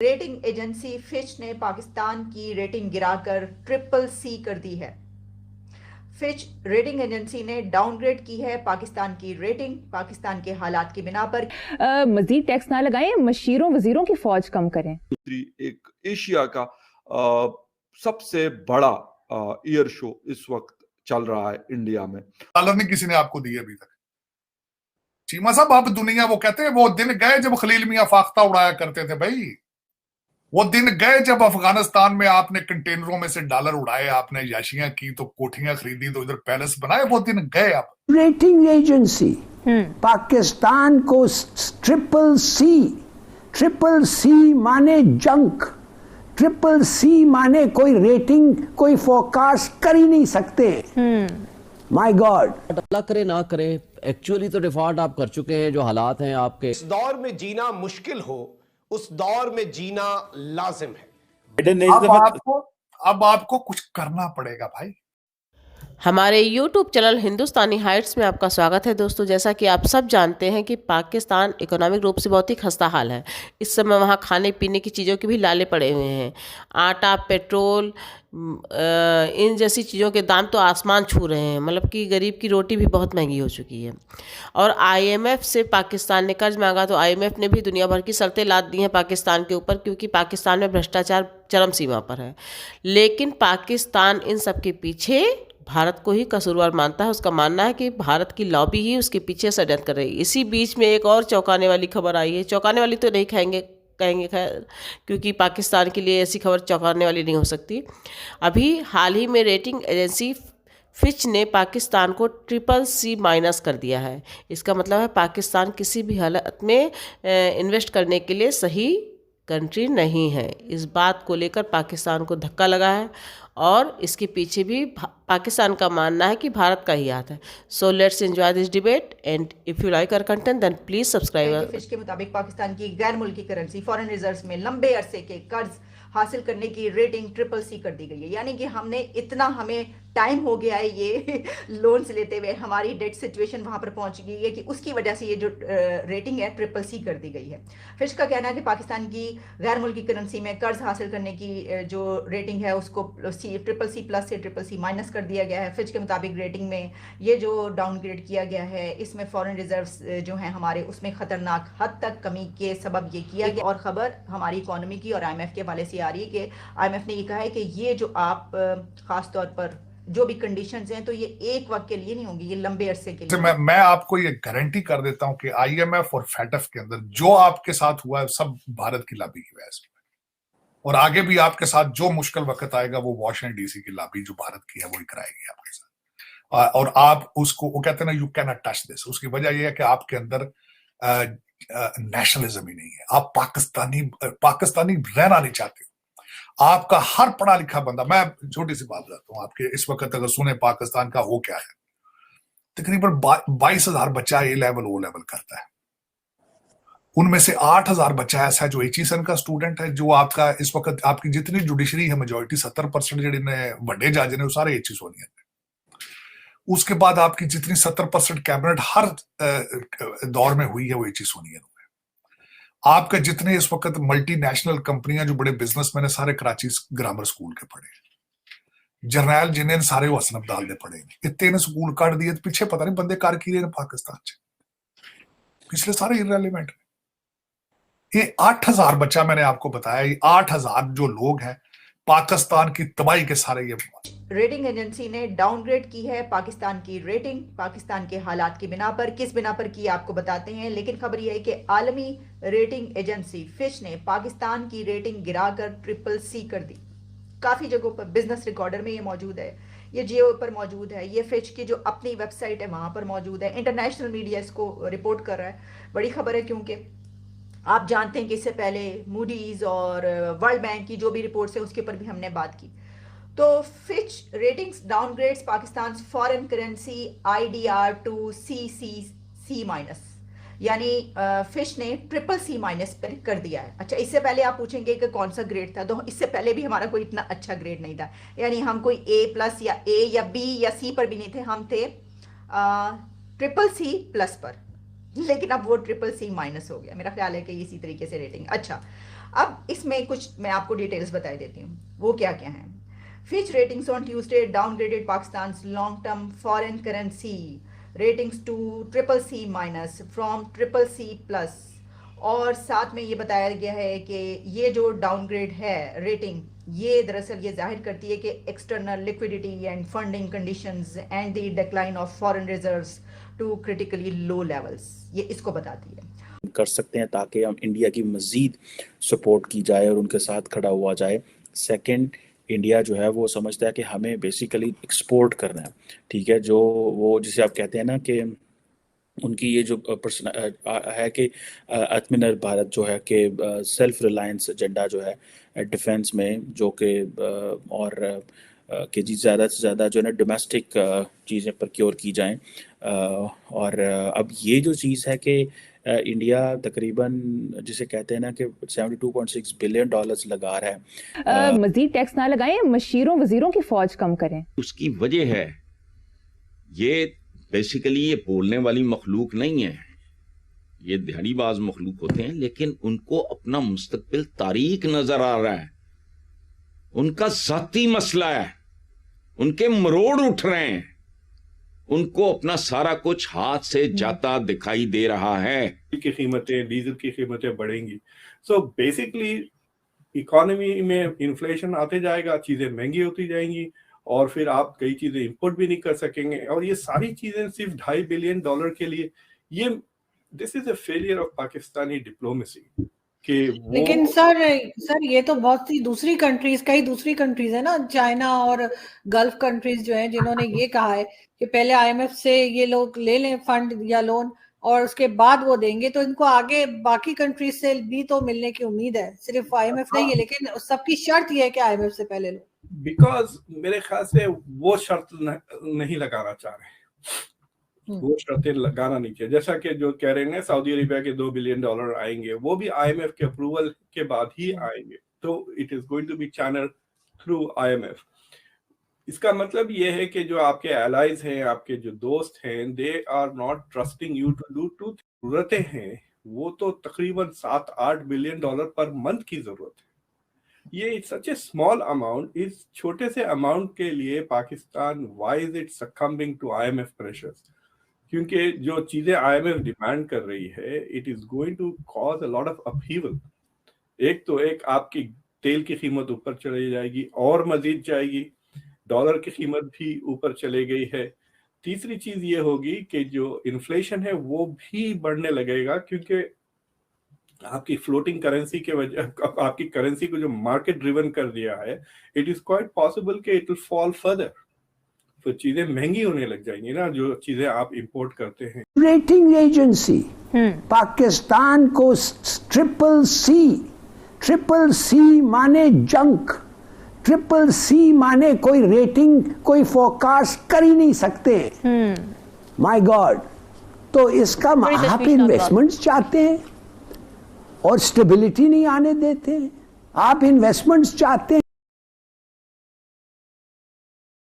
Rating agency Fitch ने पाकिस्तान की rating गिराकर CCC कर दी है। फिच रेटिंग एजेंसी ने डाउनग्रेड की है पाकिस्तान की रेटिंग, पाकिस्तान के हालात की बिना पर। मजीद टैक्स ना लगाएं, मशीरों वजीरों की फौज कम करें। दूसरी एक एशिया का सबसे बड़ा एयर शो इस वक्त चल रहा है इंडिया में। डॉलर नहीं किसी ने आपको दिए अभी तक। चीमा साहब, आप दुनिया, वो कहते हैं वो दिन गए जब खलील मियां फाख्ता उड़ाया करते थे भाई। वो दिन गए जब अफगानिस्तान में आपने कंटेनरों में से डॉलर उड़ाए, आपने याशियां की तो कोठियां खरीदी तो इधर पैलेस बनाए। वो दिन गए। अब रेटिंग एजेंसी पाकिस्तान को CCC माने जंक, CCC माने कोई रेटिंग, कोई फोरकास्ट कर ही नहीं सकते। माय गॉड, अल्लाह करे ना करे, एक्चुअली तो डिफॉल्ट आप कर चुके हैं। जो हालात हैं आपके, इस दौर में जीना मुश्किल हो, उस दौर में जीना लाजिम है। अब आपको कुछ करना पड़ेगा भाई। हमारे YouTube चैनल हिंदुस्तानी हाइट्स में आपका स्वागत है दोस्तों। जैसा कि आप सब जानते हैं कि पाकिस्तान इकोनॉमिक रूप से बहुत ही खस्ता हाल है। इस समय वहाँ खाने पीने की चीज़ों के भी लाले पड़े हुए हैं। आटा, पेट्रोल, इन जैसी चीज़ों के दाम तो आसमान छू रहे हैं। मतलब कि गरीब की रोटी भी बहुत महंगी हो चुकी है। और IMF से पाकिस्तान ने कर्ज मांगा तो IMF ने भी दुनिया भर की शर्तें लाद दी हैं पाकिस्तान के ऊपर, क्योंकि पाकिस्तान में भ्रष्टाचार चरम सीमा पर है। लेकिन पाकिस्तान इन सब के पीछे भारत को ही कसूरवार मानता है। उसका मानना है कि भारत की लॉबी ही उसके पीछे षड्यंत्र कर रही है। इसी बीच में एक और चौंकाने वाली खबर आई है। चौंकाने वाली तो नहीं कहेंगे खैर, क्योंकि पाकिस्तान के लिए ऐसी खबर चौंकाने वाली नहीं हो सकती। अभी हाल ही में रेटिंग एजेंसी फिच ने पाकिस्तान को CCC- कर दिया है। इसका मतलब है पाकिस्तान किसी भी हालत में इन्वेस्ट करने के लिए सही कंट्री नहीं है। इस बात को लेकर पाकिस्तान को धक्का लगा है और इसके पीछे भी पाकिस्तान का मानना है कि भारत का ही हाथ है। So let's enjoy this debate and if you like our content then please subscribe. Fitch के मुताबिक पाकिस्तान की गैर मुल्की करेंसी फॉरेन रिजर्व्स में लंबे अरसे के कर्ज हासिल करने की रेटिंग CCC कर दी गई है। यानी कि हमें टाइम हो गया है ये लोन्स लेते हुए, हमारी डेट सिचुएशन वहां पर पहुंच गई है कि उसकी वजह से ये जो रेटिंग है CCC कर दी गई है। फिच का कहना है कि पाकिस्तान की गैर मुल्की करेंसी में कर्ज हासिल करने की जो रेटिंग है उसको CCC+ से CCC- कर दिया गया है। फिच के मुताबिक रेटिंग में ये जो डाउनग्रेड किया गया है, इसमें फॉरेन रिजर्व्स जो हैं हमारे, उसमें खतरनाक हद तक कमी के सबब ये किया गया। और खबर हमारी इकोनॉमी की और IMF के हवाले से आ रही है कि IMF ने ये कहा है कि ये जो आप खास तौर पर जो भी कंडीशंस हैं तो ये एक वक्त के लिए नहीं होंगी, ये लंबे अरसे के लिए। मैं आपको ये गारंटी कर देता हूं कि IMF और FATF के अंदर जो आपके साथ हुआ है सब भारत की लॉबी की वजह से, और आगे भी आपके साथ जो मुश्किल वक्त आएगा वो वॉशिंगटन DC की लॉबी जो भारत की है वो ही कराएगी आपके साथ। और आप उसको, वो कहते हैं ना, you can not touch this. उसकी वजह यह है कि आपके अंदर नेशनलिज्म ही नहीं है। आप पाकिस्तानी रहना नहीं चाहते। आपका हर पढ़ा लिखा बंदा, मैं छोटी सी बात बताता हूं आपके, इस वक्त अगर सुने पाकिस्तान का हो क्या है, तकरीबन 22,000 बच्चा A-लेवल O-लेवल करता है। उनमें से 8,000 बच्चा ऐसा है जो HESN का स्टूडेंट है। जो आपका इस वक्त आपकी जितनी जुडिशरी है मेजोरिटी 70% जिन्हें वड्डे जज ने वो सारे HESonian है। उसके बाद आपकी जितनी 70% कैबिनेट हर दौर में हुई है वो HESonian हुए। आपके जितने इस वक्त मल्टीनेशनल कंपनियां जो बड़े बिजनेसमैन है सारे कराची ग्रामर स्कूल के पढ़े। जर्नैल जिन्हें सारे वो हसन अब्दाल दे पढ़े। इतने ने स्कूल काट दिए, पीछे पता नहीं बंदे कार की रहे पाकिस्तान च पिछले सारे इररेलेवेंट। ये 8,000 बच्चा मैंने आपको बताया, ये 8,000 जो लोग हैं पाकिस्तान की तबाही के सारे ये। रेटिंग एजेंसी ने डाउनग्रेड की है पाकिस्तान की रेटिंग, पाकिस्तान के हालात की बिना पर। किस बिना पर की आपको बताते हैं, लेकिन खबर यह है कि आलमी रेटिंग एजेंसी फिच ने पाकिस्तान की रेटिंग गिराकर CCC कर दी। काफी जगहों पर बिजनेस रिकॉर्डर में ये मौजूद है, ये जियो पर मौजूद है, ये फिच की जो अपनी वेबसाइट है वहां पर मौजूद है। इंटरनेशनल मीडिया इसको रिपोर्ट कर रहा है। बड़ी खबर है क्योंकि आप जानते हैं कि इससे पहले मूडीज और वर्ल्ड बैंक की जो भी रिपोर्ट्स है उसके ऊपर भी हमने बात की। तो Fitch ratings downgrades Pakistan foreign currency IDR to CCC-, यानी फिच ने CCC- पर कर दिया है। अच्छा, इससे पहले आप पूछेंगे कि कौन सा ग्रेड था, तो इससे पहले भी हमारा कोई इतना अच्छा ग्रेड नहीं था। यानी हम कोई A+ या A या B या C पर भी नहीं थे, हम थे CCC+ पर। लेकिन अब वो CCC- हो गया। मेरा ख्याल है कि इसी तरीके से रेटिंग। अच्छा, अब इसमें कुछ मैं आपको डिटेल्स बता देती हूँ, वो क्या क्या है। Fitch ratings on Tuesday downgraded Pakistan's long-term foreign currency ratings to CCC minus from CCC+, और साथ में ये बताया गया है कि ये जो डाउनग्रेड है रेटिंग, ये दरअसल ये जाहिर करती है कि external liquidity and funding conditions and the decline of foreign reserves to critically low levels, ये इसको बताती है। कर सकते हैं ताकि हम इंडिया की मज़ीद सपोर्ट की जाए और उनके साथ खड़ा हुआ जाए। सेकंड, इंडिया जो है वो समझता है कि हमें बेसिकली एक्सपोर्ट करना है, ठीक है, जो वो जिसे आप कहते हैं ना कि उनकी ये जो है कि आत्मनिर्भर भारत जो है कि सेल्फ रिलायंस एजेंडा जो है डिफेंस में, जो कि और कि जी ज़्यादा से ज़्यादा जो है ना डोमेस्टिक चीज़ें प्रोक्योर की जाएं। और अब ये जो चीज़ है कि इंडिया तकरीबन जिसे कहते हैं ना कि $72.6 बिलियन लगा रहा है। मजीद टैक्स ना लगाएं, मशीरों वजीरों की फौज कम करें। उसकी वजह है ये बेसिकली ये बोलने वाली मखलूक नहीं है, ये दिहाड़ीबाज मखलूक होते हैं, लेकिन उनको अपना मुस्तकबिल तारीक नजर आ रहा है, उनका जाती मसला है, उनके मरोड़ उठ रहे हैं, उनको अपना सारा कुछ हाथ से जाता दिखाई दे रहा है। की कीमतें, डीजल की कीमतें बढ़ेंगी। सो बेसिकली इकोनॉमी में इन्फ्लेशन आते जाएगा, चीजें महंगी होती जाएंगी और फिर आप कई चीजें इंपोर्ट भी नहीं कर सकेंगे। और ये सारी चीजें सिर्फ $2.5 बिलियन के लिए, ये this is a failure of Pakistani diplomacy. लेकिन सर ये तो बहुत सी दूसरी कंट्रीज, कई दूसरी कंट्रीज है ना, चाइना और गल्फ कंट्रीज जो हैं, जिन्होंने ये कहा है कि पहले IMF से ये लोग ले लें फंड या लोन और उसके बाद वो देंगे, तो इनको आगे बाकी कंट्रीज से भी तो मिलने की उम्मीद है, सिर्फ IMF नहीं है, लेकिन सबकी शर्त ये है कि IMF से पहले लो। बिकॉज मेरे ख्याल से वो शर्त नहीं लगाना चाह रहे, वो शर्तें लगाना नहीं चाहिए। जैसा कि जो कह रहे हैं सऊदी अरेबिया के $2 बिलियन आएंगे, वो भी IMF के अप्रूवल के बाद ही आएंगे, तो it is going to be channel through IMF। इसका मतलब ये है कि जो आपके एलाइज हैं, आपके जो दोस्त हैं, they are not trusting you to do too. जरूरतें हैं वो तो तकरीबन $7-8 बिलियन पर मंथ की जरूरत है। ये सच ए स्मॉल अमाउंट, इस छोटे से अमाउंट के लिए Pakistan, why is it succumbing to IMF pressures? क्योंकि जो चीजें IMF डिमांड कर रही है, it is going to cause a lot of upheaval. एक आपकी तेल की कीमत ऊपर चली जाएगी और मजीद जाएगी, डॉलर की कीमत भी ऊपर चले गई है। तीसरी चीज ये होगी कि जो इन्फ्लेशन है वो भी बढ़ने लगेगा, क्योंकि आपकी फ्लोटिंग करेंसी के वजह, आपकी करेंसी को जो मार्केट ड्रिवन कर दिया है, इट इज क्वाइट पॉसिबल कि इट विल फॉल फर्दर। तो चीजें महंगी होने लग जाएंगी ना, जो चीजें आप इंपोर्ट करते हैं। रेटिंग एजेंसी पाकिस्तान को CCC माने जंक, CCC माने कोई रेटिंग, कोई फोरकास्ट कर ही नहीं सकते। माय गॉड, तो इसका आप इन्वेस्टमेंट्स चाहते हैं और स्टेबिलिटी नहीं आने देते। आप इन्वेस्टमेंट्स चाहते हैं